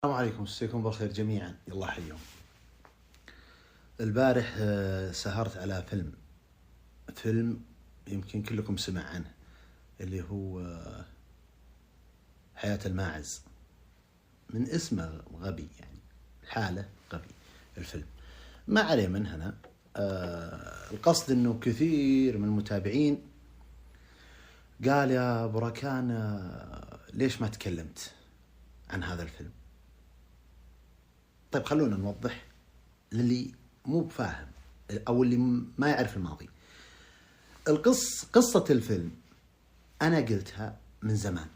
السلام عليكم، مساكم بالخير جميعا. يلا حيهم. البارح سهرت على فيلم يمكن كلكم سمع عنه، اللي هو حياة الماعز. من اسمه غبي، يعني الحالة غبي الفيلم. ما عليه من هنا. القصد انه كثير من المتابعين قال يا بركان ليش ما تكلمت عن هذا الفيلم؟ طيب خلونا نوضح للي مو بفاهم او اللي ما يعرف الماضي. قصة الفيلم انا قلتها من زمان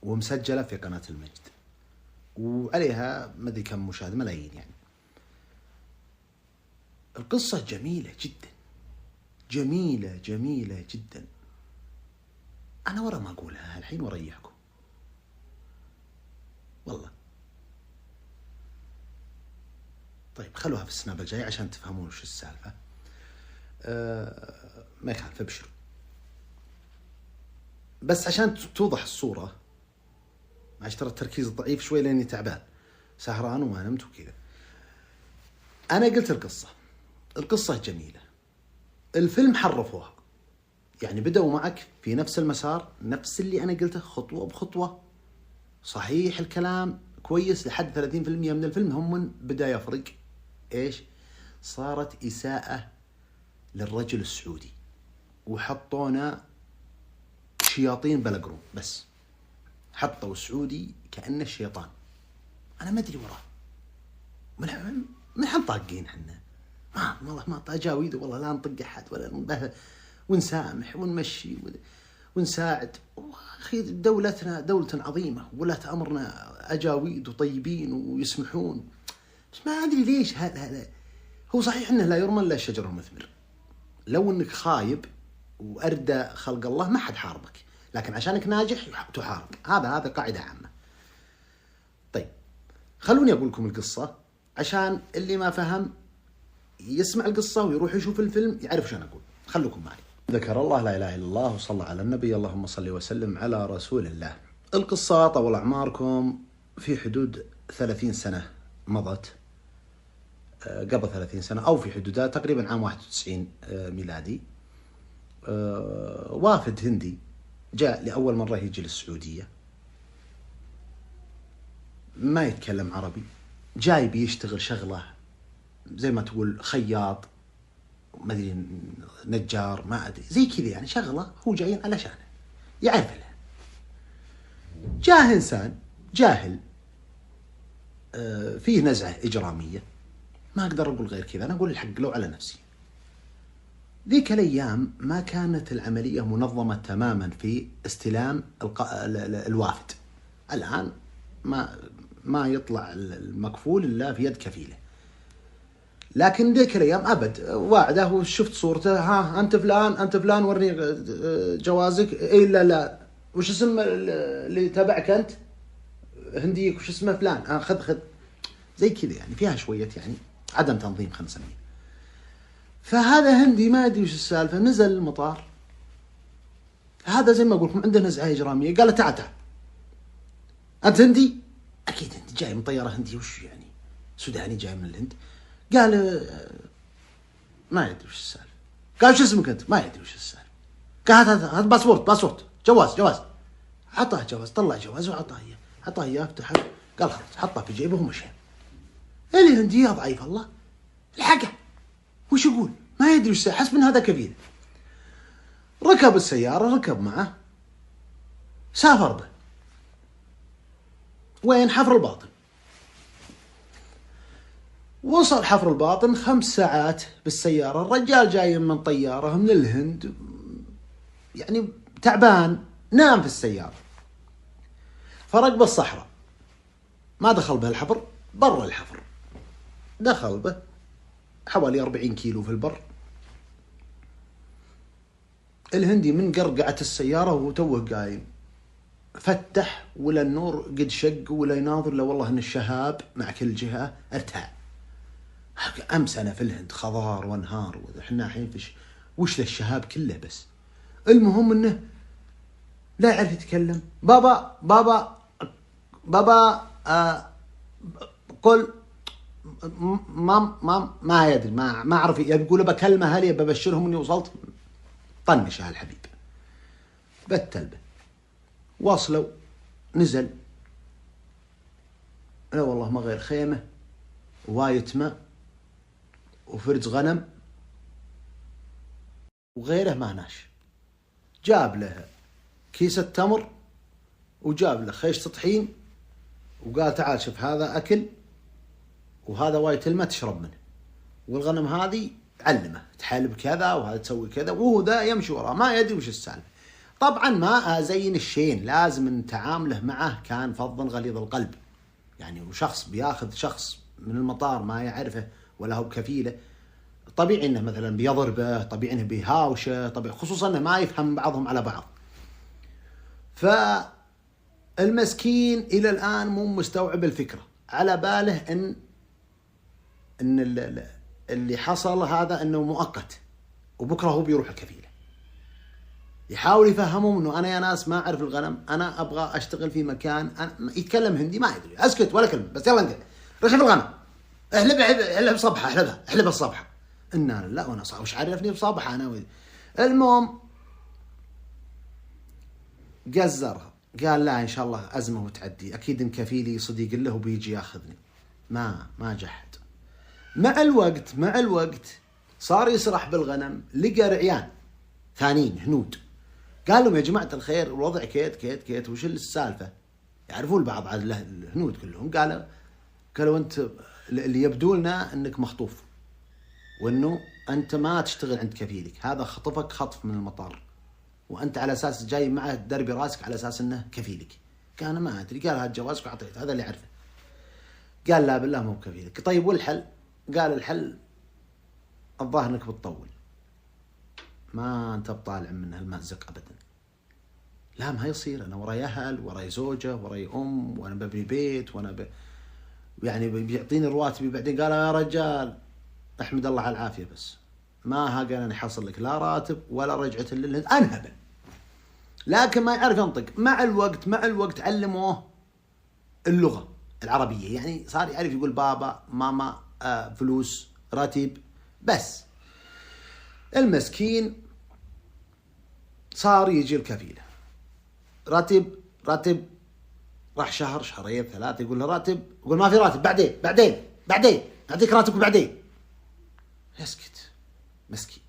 ومسجلة في قناة المجد وعليها ما ادري كم مشاهد، ملايين يعني. القصة جميلة جدا، جميلة جميلة جدا. انا ورا ما اقولها الحين واريحكم والله. طيب خلوها في السناب الجاي عشان تفهمون وش السالفة. ما يخالف، ابشروا. بس عشان توضح الصورة، معلش ترى التركيز ضعيف شوي لاني تعبان سهران وما نمت وكذا. انا قلت القصة جميلة. الفيلم حرفوها، يعني بدأوا معك في نفس المسار، نفس اللي انا قلته خطوة بخطوة. صحيح الكلام كويس لحد 30% من الفيلم هم بدأ يفرق. ايش؟ صارت إساءة للرجل السعودي وحطونا شياطين بلقرون، بس حطوا السعودي كأنه الشيطان. أنا ما أدري وراه من حن طاقين حنا. والله ما أجاويد، والله لا نطق أحد ولا ونسامح ونمشي ونساعد. أخي دولتنا دولة عظيمة، ولاة أمرنا أجاويد وطيبين ويسمحون. بس ما أدري ليش هذا. هو صحيح أنه لا يرمى إلا الشجر المثمر. لو أنك خايب وأردى خلق الله ما حد حاربك، لكن عشانك ناجح تحارب. هذا قاعدة عامة. طيب خلوني أقول لكم القصة عشان اللي ما فهم يسمع القصة ويروح يشوف الفيلم يعرف شو أنا أقول. خلوكم معي. ذكر الله لا إله إلا الله وصلى على النبي، اللهم صل وسلم على رسول الله. القصة طول أعماركم في حدود 30 سنة مضت، قبل 30 سنة أو في حدودها، تقريبا عام 91 ميلادي. وافد هندي جاء لأول مرة يجي للسعودية، ما يتكلم عربي، جاي بيشتغل شغلة زي ما تقول خياط، ما أدري نجار، ما أدري زي كذا يعني، شغلة هو جايين علشانه يعرف لها. جاه إنسان جاهل فيه نزعة إجرامية، ما أقدر أقول غير كذا، أنا أقول الحق لو على نفسي. ذيك الأيام ما كانت العملية منظمة تماما في استلام الوافد. الآن ما يطلع المكفول إلا في يد كفيله، لكن ذيك الأيام أبد واعده وشفت صورته، ها أنت فلان ورني جوازك. إيه لا وش اسم اللي تبعك أنت؟ هنديك وش اسمه؟ فلان. خذ زي كذا يعني، فيها شوية يعني عدم تنظيم خلينا نسميه. فهذا هندي ما أدري وش السالفة، نزل المطار. هذا زي ما أقول لكم عنده نزعة إجرامية. قال له تعال أنت هندي؟ أكيد أنت جاي من طيارة هندية، وش يعني سوداني جاي من الهند؟ قال ما يدري وش السالفة. قال وش اسمك أنت؟ ما يدري وش السالفة. قال هات باسبورت جواز. عطاه جواز، طلع جواز وعطاه إياه افتحه. قال خلاص، حطه في جيبه ومشى. الهندي يا ضعيف الله الحقه، وش يقول؟ ما يدري وش، حسب ان هذا كفيل. ركب السيارة، ركب معه، سافر به. وين؟ حفر الباطن. وصل حفر الباطن 5 ساعات بالسيارة. الرجال جاي من طيارة من الهند، يعني تعبان، نام في السيارة. فرق بالصحراء، ما دخل به الحفر، برا الحفر دخل به حوالي 40 كيلو في البر. الهندي من قرقعة السيارة وهو توه قايم، فتح ولا النور قد شق ولا يناظر، لا والله ان الشهاب مع كل جهة ارتاع. امس انا في الهند خضار وانهار، وإحنا الحين وش ذا الشهاب كله. بس المهم انه لا يعرف يتكلم. بابا قل ما يدري، ما أعرف، يقول بكلمة هل ببشرهم إني وصلت. طنش هالحبيب بالتلبة. وصلوا، نزل، لا والله ما غير خيمة وواية ماء وفرز غنم وغيره ما ناش. جاب له كيسة تمر وجاب له خيشة طحين وقال تعال شوف هذا أكل وهذا واية الماء تشرب منه، والغنم هذه علمه تحلب كذا وهذا تسوي كذا، وهو ذا يمشي وراه ما يدري وش السالفة. طبعا ما أزين الشين، لازم ان تعامله معه كان فظا غليظ القلب يعني. وشخص بياخذ شخص من المطار ما يعرفه ولا هو بكفيله، طبيعي انه مثلا بيضربه، طبيعي انه بيهاوشه، طبيعي خصوصا انه ما يفهم بعضهم على بعض. فالمسكين الى الان مو مستوعب الفكره، على باله ان اللي حصل هذا انه مؤقت وبكره هو بيروح الكفيله. يحاول يفهمهم انه انا يا ناس ما اعرف الغنم، انا ابغى اشتغل في مكان. يتكلم هندي ما يدري، اسكت ولا كلمه، بس يلا انقل رشف الغنم، احلب صبحه، احلب الصبحه. انا لا وانا صح وش عرفني بصبحه انا المهم قزرها، قال لا ان شاء الله ازمه وتعدي، اكيد ان كفيلي صديق له وبيجي ياخذني. ما جحد. مع الوقت صار يسرح بالغنم، لقى رعيان ثانيين هنود. قال لهم يا جماعة الخير الوضع كيت وش السالفة؟ يعرفون البعض على الهنود كلهم. قالوا أنت اللي يبدو لنا أنك مخطوف، وأنه أنت ما تشتغل عند كفيلك، هذا خطفك خطف من المطار، وأنت على أساس جاي معه دربي راسك على أساس أنه كفيلك. قال أنا ما أدري. قال هذا جوازك وعطيت، هذا اللي عرفه. قال لا بالله مو بكفيلك. طيب والحل؟ قال الحل الظاهر أنك بتطول، ما أنت بطالع من هالمأزق أبدا. لا ما يصير، أنا وراي أهل، وراي زوجة، وراي أم، وأنا ببني بيت، يعني بيعطيني رواتبي بعدين. قال يا رجال أحمد الله على العافية، بس ما قال أنا حصل لك لا راتب ولا رجعة للهند. أنهبل لكن ما يعرف ينطق. مع الوقت علموه اللغة العربية، يعني صار يعرف يقول بابا ماما فلوس راتب. بس المسكين صار يجي الكفيلة راتب، راح شهر شهرين ثلاثة يقول له راتب، يقول ما في راتب، بعدين أعطيك راتبك بعدين. يسكت مسكين،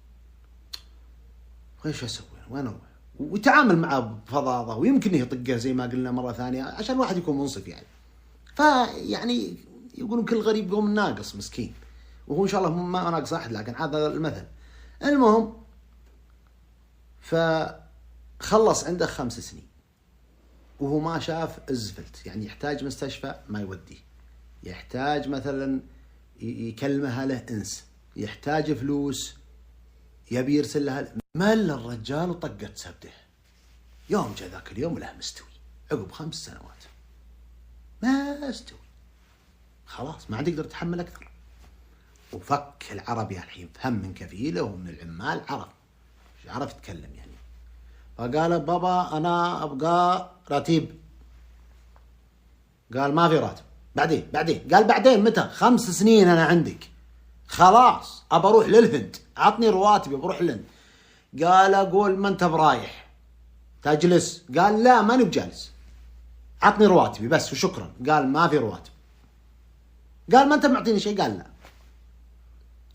وإيش أسوي وين أروح؟ ويتعامل معه بفظاظة، ويمكن يطقه زي ما قلنا مرة ثانية عشان الواحد يكون منصف يعني. فيعني يقولون كل غريب قوم ناقص مسكين، وهو إن شاء الله ما ناقص أحد، لكن هذا المثل. المهم فخلص عنده 5 سنين وهو ما شاف الزفلت، يعني يحتاج مستشفى ما يوديه، يحتاج مثلا يكلمها له انس، يحتاج فلوس يبي يرسل لها. مل الرجال وطقت سبده. يوم جاء ذاك اليوم له مستوي عقب 5 سنوات ما استوي، خلاص ما عاد يقدر يتحمل اكثر. وفك العربي الحين، فهم من كفيله ومن العمال، عرف يتكلم يعني. فقال بابا أنا أبغى راتب. قال ما في راتب. بعدين قال بعدين متى؟ 5 سنين أنا عندك، خلاص أبى أروح للهند، عطني رواتبي بروح للهند. قال أقول ما أنت برايح تجلس؟ قال لا ماني بجالس، عطني رواتبي بس وشكرا. قال ما في رواتب. قال ما أنت معطيني شيء؟ قال لا.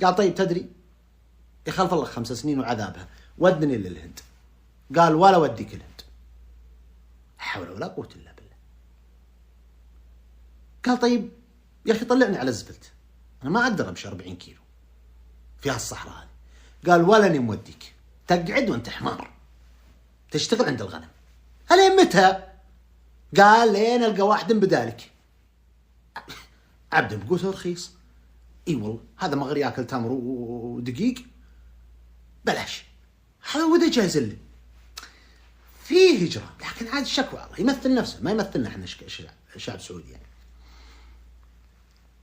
قال طيب تدري يخلف الله 5 سنين وعذابها، ودني للهند. قال ولا وديك الهند، حول ولا قوة إلا بالله. قال طيب يا أخي طلعني على الزبلت، أنا ما أقدر أمشي 40 كيلو في هالصحراء هذه. قال ولا أني موديك، تقعد وأنت حمار تشتغل عند الغنم. ألين متى؟ قال لين ألقى واحد بدالك، عبد بقوته رخيص. اي والله هذا ما غير ياكل تمر ودقيق بلاش، هذا وده جايز له فيه هجرة. لكن عاد الشكوى الله يمثل نفسه، ما يمثلنا احنا شعب سعودي يعني.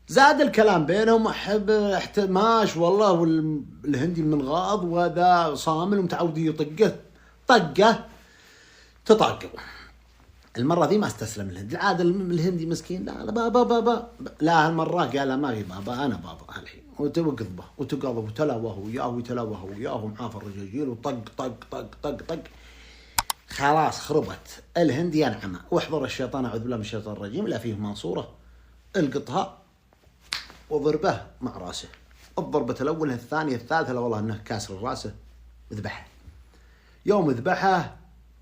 زاد الكلام بينهم، احتماش والله، والهندي منغاض وذا صامل ومتعود يطقه طقه تطاقب. المرة ذي ما استسلم الهندي، العادة الهندي مسكين لا بابا لا هالمرة قال ما في بابا أنا بابا الحين، وتوقظبه وتقاضب وتلوه وياه ويتلوه وياه ومعاه الرجاجيل وطق طق طق طق طق. خلاص خربت الهندي ينعمه، واحضر الشيطان أعوذ بالله من الشيطان الرجيم، لا فيه منصورة القطها وضربه مع راسه. الضربة الأولى الثانية الثالثة لا والله أنه كاسر راسه وذبحه. يوم ذبحه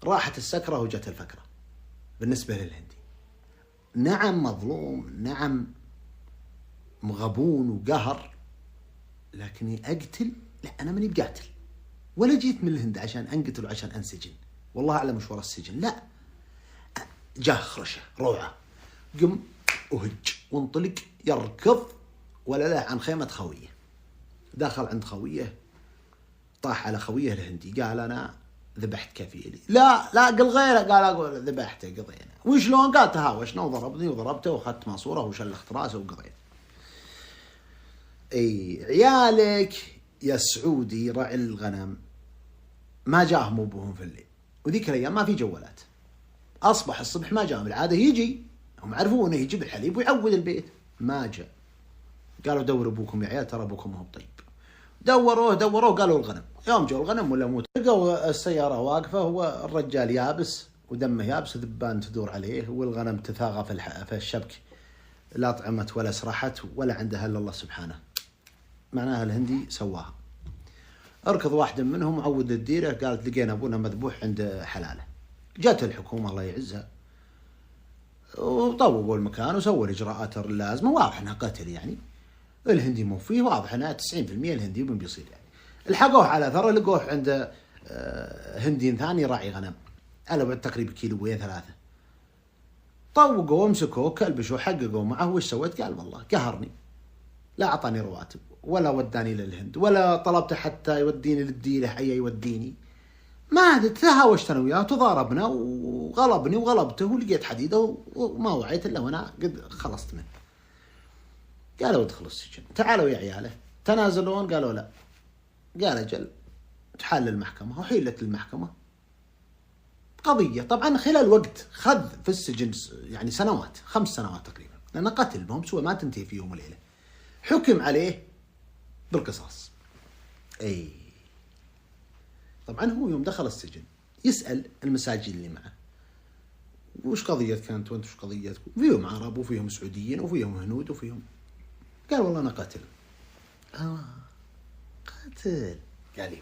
راحت السكرة وجت الفكرة بالنسبة للهندي. نعم مظلوم، نعم مغبون وقهر، لكني أقتل؟ لا أنا ماني بقاتل، ولا جيت من الهند عشان أنقتل وعشان أنسجن، والله أعلم وش ورا السجن. لا، جاه خرشة روعة، قم وهج وانطلق يركض ولا له عن خيمة خويه. دخل عند خويه، طاح على خويه الهندي، قال أنا ذبحت كفيلي. لا قل غيره، قال أقول ذبحته قضينا. وشلون؟ قال تهاوشنا وضربني وضربته وأخذت ماسورة وشلخت راسه وقضينا. اي عيالك يا سعودي رعي الغنم ما جاهم ابوهم في الليل، وذيك الايام ما في جوالات، اصبح الصبح ما جاهم، العاده يجي، هم عرفوا انه يجيب الحليب ويعود البيت، ما جاء. قالوا دوروا ابوكم يا عيال ترى ابوكم هو طيب. دوروه قالوا الغنم. يوم جو الغنم ولا موت، لقوا السياره واقفه والرجال يابس ودمه يابس وذبان تدور عليه، والغنم تثاغى في الشبك، لا طعمت ولا سرحت ولا عندها الا الله سبحانه. معناها الهندي سواها. اركض واحد منهم وعود الديره، قالت لقينا ابونا مذبوح عند حلاله. جت الحكومه الله يعزها وطوقوا المكان وسووا الاجراءات اللازمه، واضح انها قتل يعني. الهندي مو فيه، واضح انها 90% الهندي من بيصير يعني. الحقوه على ثرى، لقوه عند هندي ثاني راعي غنم، على بعد تقريبا كيلوين 3. طوقوا ومسكوه كلبشوا حققوا معه. وش سويت؟ قال والله قهرني، لا أعطاني رواتب ولا وداني للهند ولا طلبته حتى يوديني للديره حي يوديني. ما تهاوشت انا وياه وتضاربنا وغلبني وغلبته ولقيت حديده وما وعيت الا وانا قد خلصت منه. قالوا ادخلوا السجن. تعالوا يا عياله تنازلون؟ قالوا لا. قال اجل تحال المحكمه، وحيلت المحكمه قضيه. طبعا خلال وقت خذ في السجن يعني سنوات، 5 سنوات تقريبا، لان قتل بهم سوى ما تنتهي في يوم وليله. حكم عليه بالقصاص. اي طبعا هو يوم دخل السجن يسأل المساجين اللي معه وش قضية كانت وانت وش قضيتكم؟ فيهم عرب وفيهم سعوديين وفيهم هنود وفيهم. قال والله انا قاتل. قاتل؟ قال لي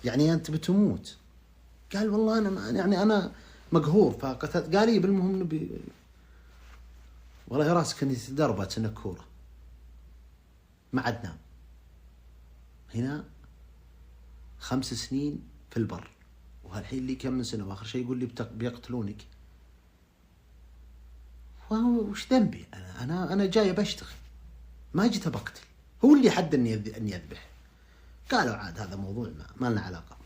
يعني انت بتموت؟ قال والله انا يعني انا مقهور فقتلت. قال لي بالمهم نبي والله راسك اني تدربت نكوره ما عاد نام. هنا 5 سنين في البر، وهالحين لي كم من سنة، واخر شيء يقول لي بيقتلونك. وش ذنبي انا جاي بشتغل، ما جيت بقتل، هو اللي حد اني اذبح. قالوا عاد هذا موضوع ما لنا علاقة.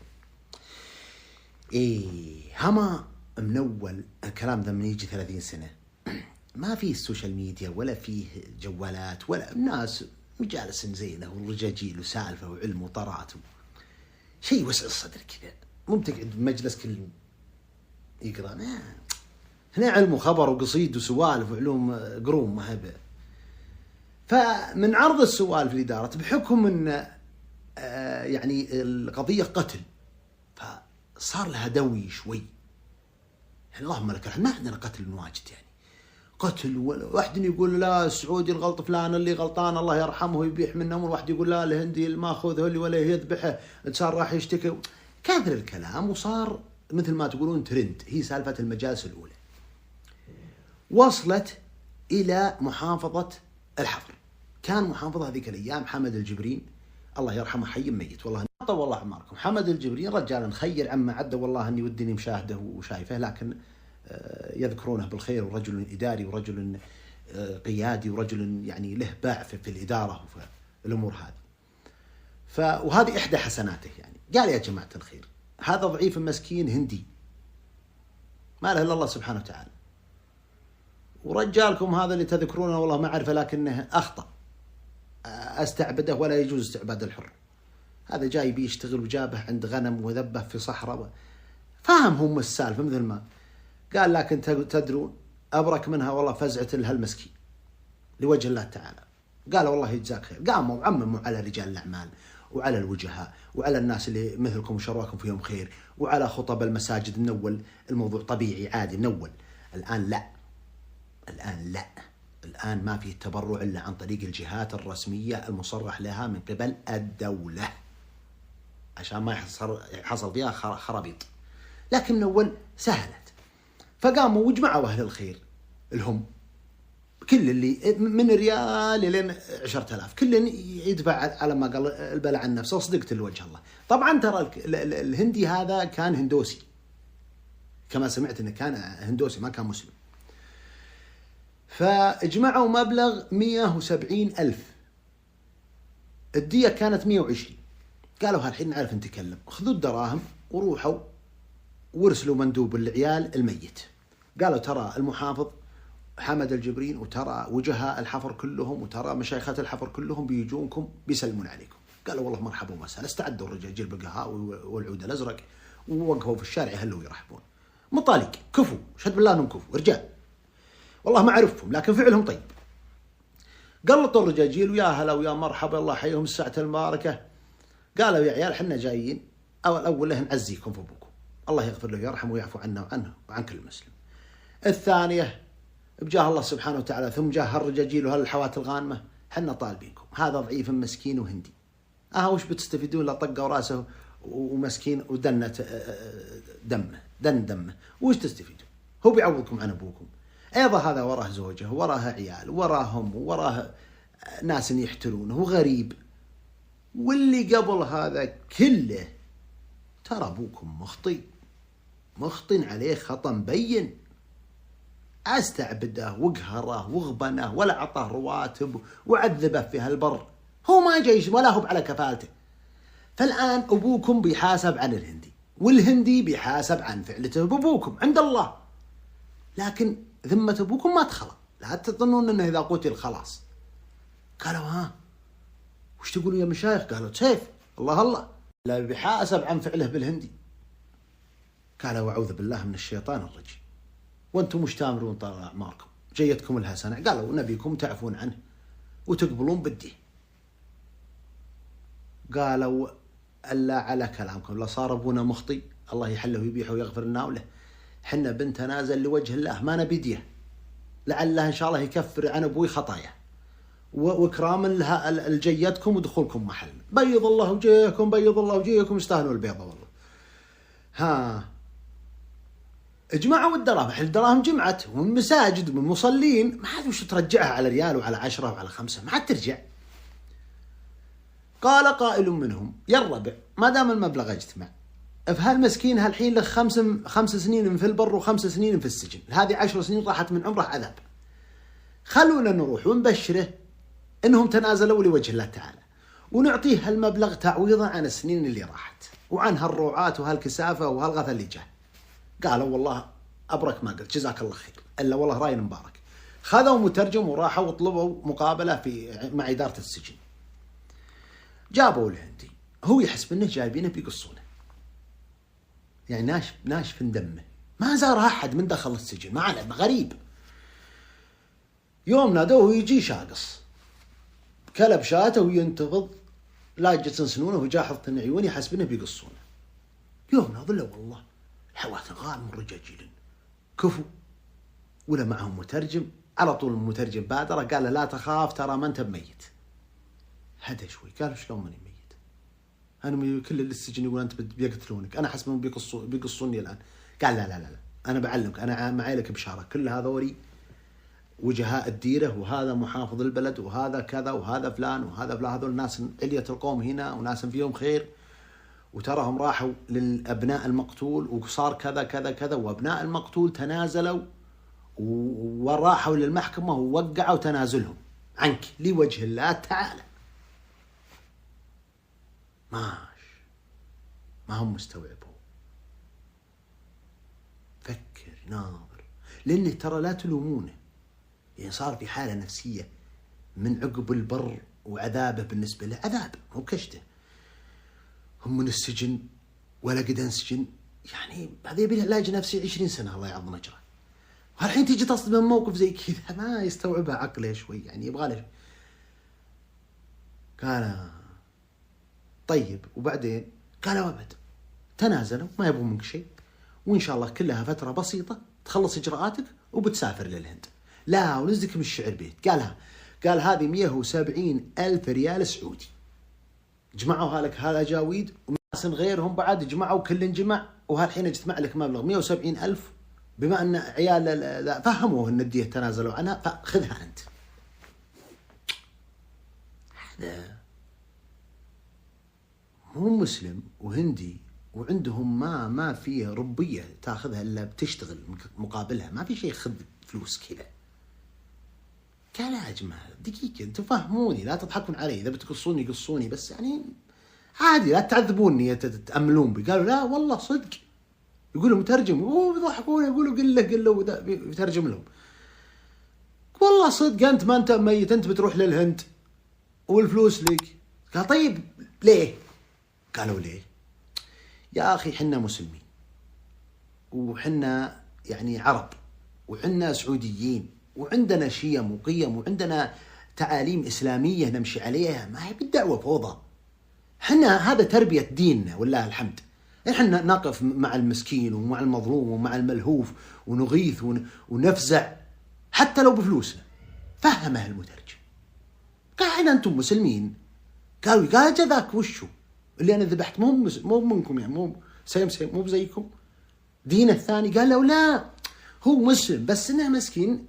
هما من اول الكلام ذا من يجي 30 سنة ما فيه السوشيال ميديا ولا فيه جوالات ولا الناس مجالس زينة والرجاجيل وسالفة وعلم وطرات شيء وسع الصدر كذا، مو بتقعد بمجلس كل يقرأ. هنا علم وخبر وقصيد وسوالف وعلوم قروم ما هبه. فمن عرض السوالف الإدارة بحكم أن يعني القضية قتل، فصار لها دوي شوي يعني. اللهم لك الحمد ما عندنا قتل واجد يعني، قتل واحد يقول لا السعودي الغلط فلان اللي غلطان الله يرحمه يبيح منهم، والواحد يقول لا الهندي الماخذ هو اللي ولا يذبحه، صار راح يشتكي. كثر الكلام وصار مثل ما تقولون ترند. هي سالفة المجالس الأولى وصلت إلى محافظة الحفر. كان محافظة هذيك الأيام حمد الجبرين الله يرحمه، حي ميت والله طول الله عمركم. حمد الجبرين رجال خير عما عده والله اني ودني مشاهده وشايفه، لكن يذكرونه بالخير، ورجل إداري ورجل قيادي ورجل يعني له باع في الإدارة وفي الأمور هذه. وهذه إحدى حسناته يعني. قال يا جماعة الخير هذا ضعيف مسكين هندي ما له إلا الله سبحانه وتعالى، ورجالكم هذا اللي تذكرونه والله ما أعرفه لكنه أخطأ، أستعبده ولا يجوز استعباد الحر. هذا جاي بيشتغل وجابه عند غنم وذبه في صحراء، فاهم هم السالفة مثل ما قال، لكن تدرون أبرك منها والله فزعة لهالمسكين لوجه الله تعالى. قال والله يجزاك خير. قاموا وعمموا على رجال الأعمال وعلى الوجهاء وعلى الناس اللي مثلكم وشرواكم فيهم خير وعلى خطب المساجد. منول الموضوع طبيعي عادي منول. الآن لا، الآن ما في تبرع إلا عن طريق الجهات الرسمية المصرح لها من قبل الدولة عشان ما يحصل فيها خرابيط. لكن من أول سهلت. فقاموا وجمعوا أهل الخير الهم كل اللي من ريال لين 10,000 كل يدفع على ما قال البلاء عن نفسه. وصدقت لوجه الله. طبعا ترى الهندي هذا كان هندوسي، كما سمعت انه كان هندوسي ما كان مسلم. فاجمعوا مبلغ 170,000. الدية كانت 120. قالوا هالحين نعرف نتكلم، خذوا الدراهم وروحوا وارسلوا مندوب العيال الميت. قالوا ترى المحافظ حمد الجبرين وترى وجهاء الحفر كلهم وترى مشايخة الحفر كلهم بيجونكم بيسلمون عليكم. قالوا والله مرحبا ومسهلا. استعدوا الرجال بالقهاوي والعود الأزرق ووقفوا في الشارع يهلوا ويرحبون. مطالق كفو، شهد بالله انهم كفو رجال، والله ما اعرفهم لكن فعلهم طيب. قلطوا الرجاجيل ويا هلا ويا مرحبا الله يحييهم الساعة المباركة. قالوا يا عيال حنا جايين أول له نعزيكم في أبوكم، الله يغفر له ويرحمه ويعفو عنا وعنه وعن كل مسلم. الثانية بجاه الله سبحانه وتعالى ثم جاه هالرجاجيل وهالحوات الغانمة حنا طالبينكم. هذا ضعيف مسكين وهندي، وش بتستفيدون؟ لا طقوا راسه ومسكين ودنت دمه وش تستفيدون؟ هو بيعوضكم عن أبوكم. أيضا هذا وراه زوجه وراه عيال وراه أم وراه ناس يحتلونه وغريب. واللي قبل هذا كله ترى أبوكم مخطئ عليه خطأ مبين. استعبده وقهره وغبنه ولا أعطاه رواتب وعذبه في هالبر، هو ما جاي ولا هو على كفالته. فالآن أبوكم بيحاسب عن الهندي والهندي بيحاسب عن فعلته بأبوكم عند الله. لكن ذمة أبوكم ما تخلى، لا تظنون أنه إذا قتل خلاص. قالوا وش تقولوا يا مشايخ؟ قالوا سيف الله لا بيحاسب عن فعله بالهندي. قالوا أعوذ بالله من الشيطان الرجيم، وأنتم مش تامرون طال أعماركم، جيتكم الحسنة. قالوا نبيكم تعفون عنه وتقبلون بديه. قالوا ألا على كلامكم لا صار أبونا مخطي الله يحله ويبيحه ويغفر لنا وله، حنا بنتنازل لوجه الله ما نبي ديه، لعله إن شاء الله يكفر عن أبوي خطايا وإكراما لها لجيتكم ودخولكم محل. بيض الله وجيهكم يستاهلوا البيضة والله. اجمعوا الدراهم جمعت ومن مساجد ومن مصلين، ما عاد وش ترجعها على ريال وعلى 10 وعلى 5 ما عاد ترجع. قال قائل منهم يا الربع ما دام المبلغ اجتمع فهالمسكين هالحين له 5 سنين في البر و5 سنين في السجن، هذه 10 سنين راحت من عمره عذاب. خلونا نروح ونبشره انهم تنازلوا لوجه الله تعالى ونعطيه هالمبلغ تعويضا عن السنين اللي راحت وعن هالروعات وهالكسافة وهالغثى اللي جاء. قالوا والله أبرك ما قلت جزاك الله خير إلا والله رأي مبارك. خذوا مترجم وراحوا وطلبوا مقابلة مع إدارة السجن. جابوا الهندي، هو يحسب انه جايبينه بيقصونه، يعني ناشف دمه، ما زار أحد من دخل السجن، ما علم غريب. يوم نادوه يجي شاقص كلب شاته وينتفض لا يجلس سنونه وجاحظ عيوني يحسب انه بيقصونه. يوم ناظر والله حوات غال من رجاجيل كفو ولا معهم مترجم. على طول المترجم بادره قال له لا تخاف ترى ما انت بميت. هدى شوي قال شلون ماني ميت؟ انا كل اللي السجن يقول انت بيقتلونك، انا حسب بيقصوني الان. قال لا انا بعلمك، انا معي لك بشاره، كل هذولي وجهاء الديره وهذا محافظ البلد وهذا كذا وهذا فلان وهذا فلان، هذول ناس علية القوم هنا وناس فيهم خير، وتراهم راحوا للأبناء المقتول وصار كذا كذا كذا، وأبناء المقتول تنازلوا وراحوا للمحكمة ووقعوا تنازلهم عنك لوجه الله تعالى. ما هم مستوعبوا. فكر ناظر، لأنه ترى لا تلومونه، يعني صار في حالة نفسية من عقب البر وعذابه، بالنسبة له عذاب مو كشته. هم من السجن ولا قد انسجن يعني هذا يبي له علاج نفسي 20 سنة الله يعظم أجره. والحين تيجي تصدم من موقف زي كذا ما يستوعبها عقله شوي، يعني يبغى له. قال طيب وبعدين؟ قالوا أبد، تنازلوا ما يبغون منك شيء، وإن شاء الله كلها فترة بسيطة تخلص إجراءاتك وبتسافر للهند. لا ونزلك من الشعر بيت. قال هذه 170,000 ريال سعودي، جمعوها لك هالأجاويد وناس غيرهم بعد جمعوا، كل جمع، وهالحين اجتمع لك مبلغ 170,000، بما أن عيال فهموه أن الدية تنازلوا عنها فخذها أنت. هذا مو مسلم وهندي وعندهم ما فيه ربية تاخذها إلا بتشتغل مقابلها، ما في شيء خذ فلوس كذا. قال يا جماعة دقيقة انتم فهموني، لا تضحكون علي، إذا بتقصوني قصوني، بس يعني عادي لا تعذبوني تأملون بي. قالوا لا والله صدق. يقولوا مترجم، يضحكون، يقولوا قل له يترجم لهم. والله صدق أنت ما أنت ميت، أنت بتروح للهند والفلوس لك. قال طيب ليه؟ قالوا ليه؟ يا أخي حنا مسلمين وحنا يعني عرب وحنا سعوديين وعندنا شيم وقيم وعندنا تعاليم إسلامية نمشي عليها، ما هي بالدعوة فوضى. حنا هذا تربية ديننا والله الحمد. احنا نقف مع المسكين ومع المظلوم ومع الملهوف ونغيث ونفزع حتى لو بفلوسنا. فهمه المترجم. قال أنتم مسلمين. قالوا قال جذاك وشو اللي أنا ذبحت مو منكم، يعني مو سيم مو بزيكم دين الثاني. قال له لا هو مسلم بس إنه مسكين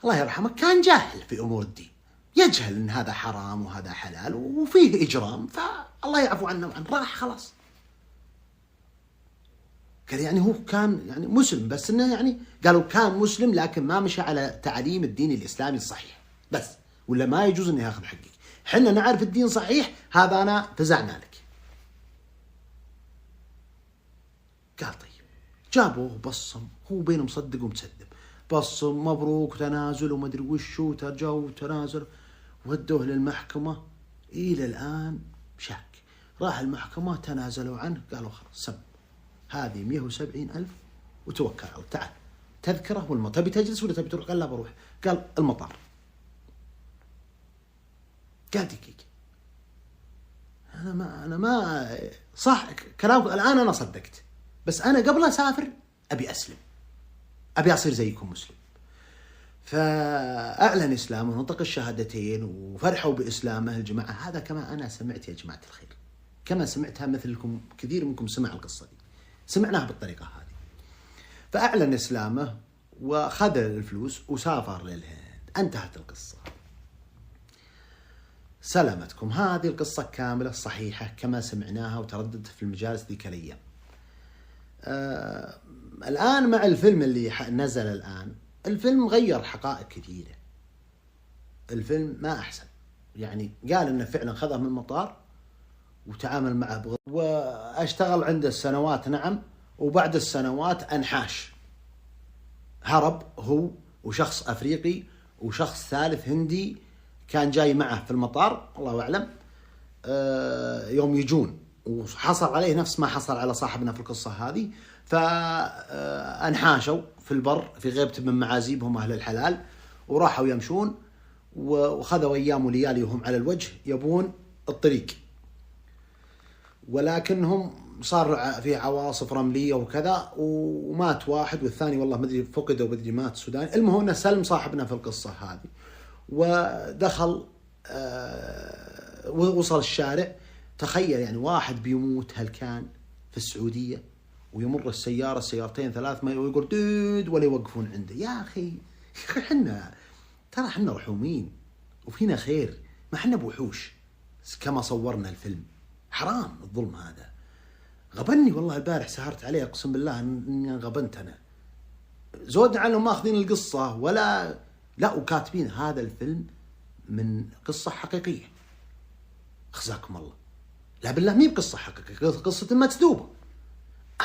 الله يرحمه كان جاهل في أمور الدين، يجهل إن هذا حرام وهذا حلال وفيه إجرام، فالله يعفو عنه وعنه، راح خلاص. قال يعني هو كان يعني مسلم بس إنه يعني قالوا كان مسلم لكن ما مشى على تعليم الدين الإسلامي الصحيح بس، ولا ما يجوز إنه ياخذ حقك. حنا نعرف الدين صحيح، هذا أنا فزعنا لك. قال طيب جابوه بصم، هو بين مصدق ومتصدق، بصم مبروك تنازل وما ادري وشو، ترجعوا وتنازل، ودوه للمحكمة. إلى الآن شاك. راح المحكمة تنازلوا عنه، قالوا خلاص سم هذه 170,000 وتوكل على الله، تعال تذكره والمطار. تبي تجلس ولا تبي تروح؟ قال لا بروح. قال المطار. قال دقيقة أنا ما صح كلامك الآن، أنا صدقت، بس أنا قبل أسافر أبي أسلم، أبي أصير زيكم مسلم. فأعلن إسلامه ونطق الشهادتين وفرحوا بإسلامه الجماعة. هذا كما أنا سمعت يا جماعة الخير، كما سمعتها مثلكم، كثير منكم سمع القصة دي، سمعناها بالطريقة هذه. فأعلن إسلامه وخذ الفلوس وسافر للهند. انتهت القصة. سلامتكم. هذه القصة كاملة صحيحة كما سمعناها وترددت في المجالس ذيك الأيام. الآن مع الفيلم اللي نزل الآن، الفيلم غير حقائق كثيرة. الفيلم ما أحسن، يعني قال إنه فعلا خذه من المطار وتعامل معه بغض، واشتغل عنده السنوات نعم، وبعد السنوات أنحاش، هرب هو وشخص أفريقي وشخص ثالث هندي كان جاي معه في المطار الله أعلم. يوم يجون وحصل عليه نفس ما حصل على صاحبنا في القصة هذه، فأنحاشوا في البر في غيبة من معازيبهم أهل الحلال، وراحوا يمشون وخذوا أيام وليالي وهم على الوجه يبون الطريق، ولكنهم صار في عواصف رملية وكذا، ومات واحد والثاني والله مدري فقد أو مدري مات سوداني. المهم أنه سلم صاحبنا في القصة هذه ودخل ووصل الشارع. تخيل يعني واحد بيموت هالكان في السعودية ويمر السيارة سيارتين ثلاث ما يقول دود ولا يوقفون عنده. يا أخي ترى حنا رحومين وفينا خير، ما حنا بوحوش كما صورنا الفيلم. حرام الظلم هذا. غبني والله البارح سهرت عليه أقسم بالله إني غبنت أنا. زودنا عنهم ماخذين القصة ولا لا، وكاتبين هذا الفيلم من قصة حقيقية. خزاكم الله. لا بالله مي بقصة حقيقية، قصة مكذوبة.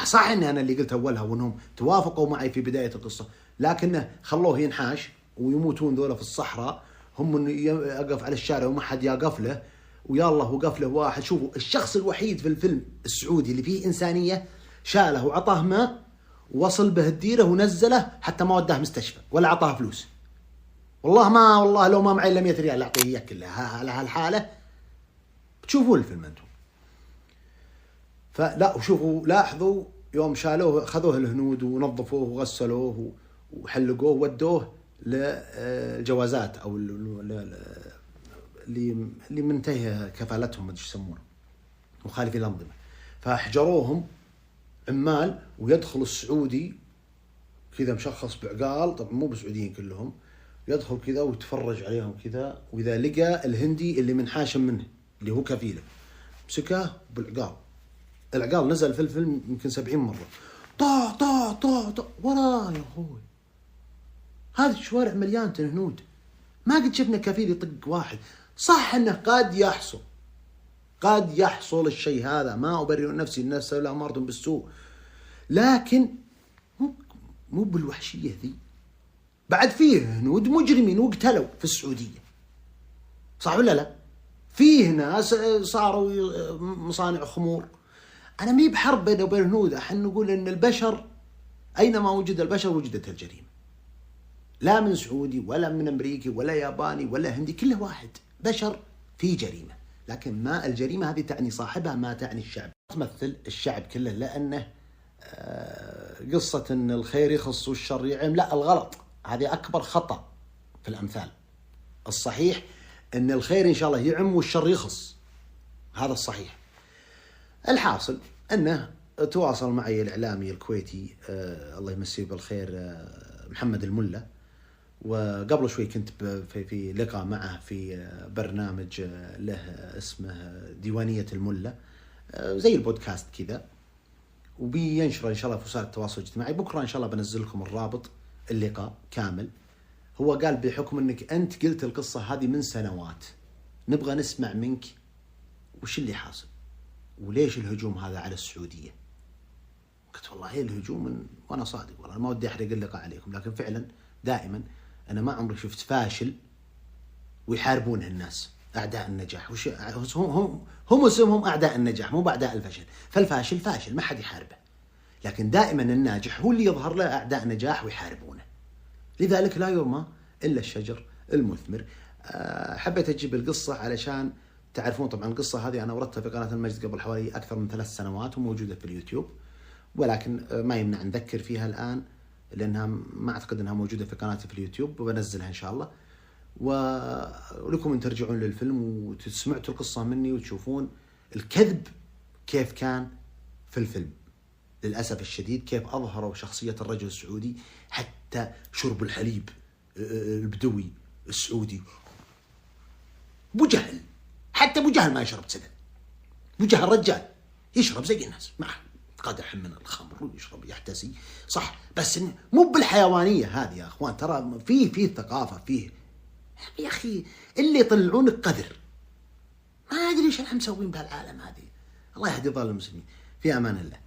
صح إني أنا اللي قلت أولها وإنهم توافقوا معي في بداية القصة، لكنه خلوه ينحاش ويموتون ذولا في الصحراء، هم يقف على الشارع وما حد يقف له، ويا الله وقف له واحد. شوفوا الشخص الوحيد في الفيلم السعودي اللي فيه إنسانية شاله وعطاه ماء ووصل به الديره ونزله حتى ما وداه مستشفى ولا عطاه فلوس. والله لو ما معي الا 100 ريال اعطيه اياه كلها على هالحاله. بتشوفون الفيلم انتم. فلا وشوفوا لاحظوا يوم شالوه خذوه الهنود ونظفوه وغسلوه وحلقوه ودوه للجوازات او اللي منتهي كفالتهم ما ادري ايش يسمونه مخالفين الانظمه. فاحجروهم عمال ويدخل السعودي كذا مشخص بعقال، طبعا مو بسعوديين كلهم، يدخل كذا ويتفرج عليهم كذا، واذا لقى الهندي اللي منحاشم منه اللي هو كفيله مسكه بالعقال. العقال نزل في الفيلم يمكن 70 مرة. طا طا طا طا وراه يا اخوي. هذه الشوارع مليانة هنود، ما قد شفنا كفيل يطق واحد. صح انه قد يحصل الشيء هذا، ما أبرئ نفسي، الناس لا أمارة بالسوء، لكن مو بالوحشية ذي. بعد فيه هنود مجرمين وقتلوا في السعودية، صح ولا لا؟ فيه ناس صاروا مصانع خمور. أنا مي بحرب بينه وبين الهنود، احنا نقول إن البشر أينما وجد البشر وجدت الجريمة. لا من سعودي ولا من أمريكي ولا ياباني ولا هندي، كله واحد بشر في جريمة، لكن ما الجريمة هذه تعني صاحبها، ما تعني الشعب. تمثل الشعب كله، لأنه قصة إن الخير يخص والشر يعم، لا الغلط، هذه أكبر خطأ في الأمثال. الصحيح إن الخير إن شاء الله يعم والشر يخص، هذا الصحيح. الحاصل أنه تواصل معي الإعلامي الكويتي الله يمسيه بالخير محمد الملا، وقبل شوي كنت في لقاء معه في برنامج له اسمه ديوانية الملا، زي البودكاست كذا، وبينشره إن شاء الله في وسائل التواصل الاجتماعي. بكرة إن شاء الله بنزل لكم الرابط اللقاء كامل. هو قال بحكم أنك أنت قلت القصة هذه من سنوات، نبغى نسمع منك وش اللي حاصل وليش الهجوم هذا على السعودية. قلت والله الهجوم وأنا صادق، والله ما ودي أحرق اللقاء عليكم، لكن فعلا دائما أنا ما عمري شفت فاشل ويحاربونه الناس أعداء النجاح. وش هم اسمهم أعداء النجاح مو بأعداء الفشل. فالفاشل فاشل ما حد يحاربه، لكن دائما الناجح هو اللي يظهر له أعداء نجاح ويحاربونه. لذلك لا يرمى إلا الشجر المثمر. حبيت أجيب القصة علشان تعرفون. طبعا القصة هذه أنا وردتها في قناة المجد قبل حوالي أكثر من 3 سنوات وموجودة في اليوتيوب، ولكن ما يمنع نذكر فيها الآن لأنها ما أعتقد أنها موجودة في قناتي في اليوتيوب، وبنزلها إن شاء الله. ولكم أن ترجعون للفيلم وتسمعوا القصة مني وتشوفون الكذب كيف كان في الفيلم. للأسف الشديد كيف أظهروا شخصية الرجل السعودي، حتى شرب الحليب البدوي السعودي. أبو جهل، حتى أبو جهل ما يشرب سدن. أبو جهل رجال يشرب زي الناس، مع قدح من الخمر ويشرب يحتسي، صح، بس مو بالحيوانية هذه يا أخوان. ترى فيه ثقافة، فيه يا أخي اللي يطلعونك قذر. ما أدري إيش احنا مسوين بهالعالم هذه. الله يهدي ضال المسلمين. في أمان الله.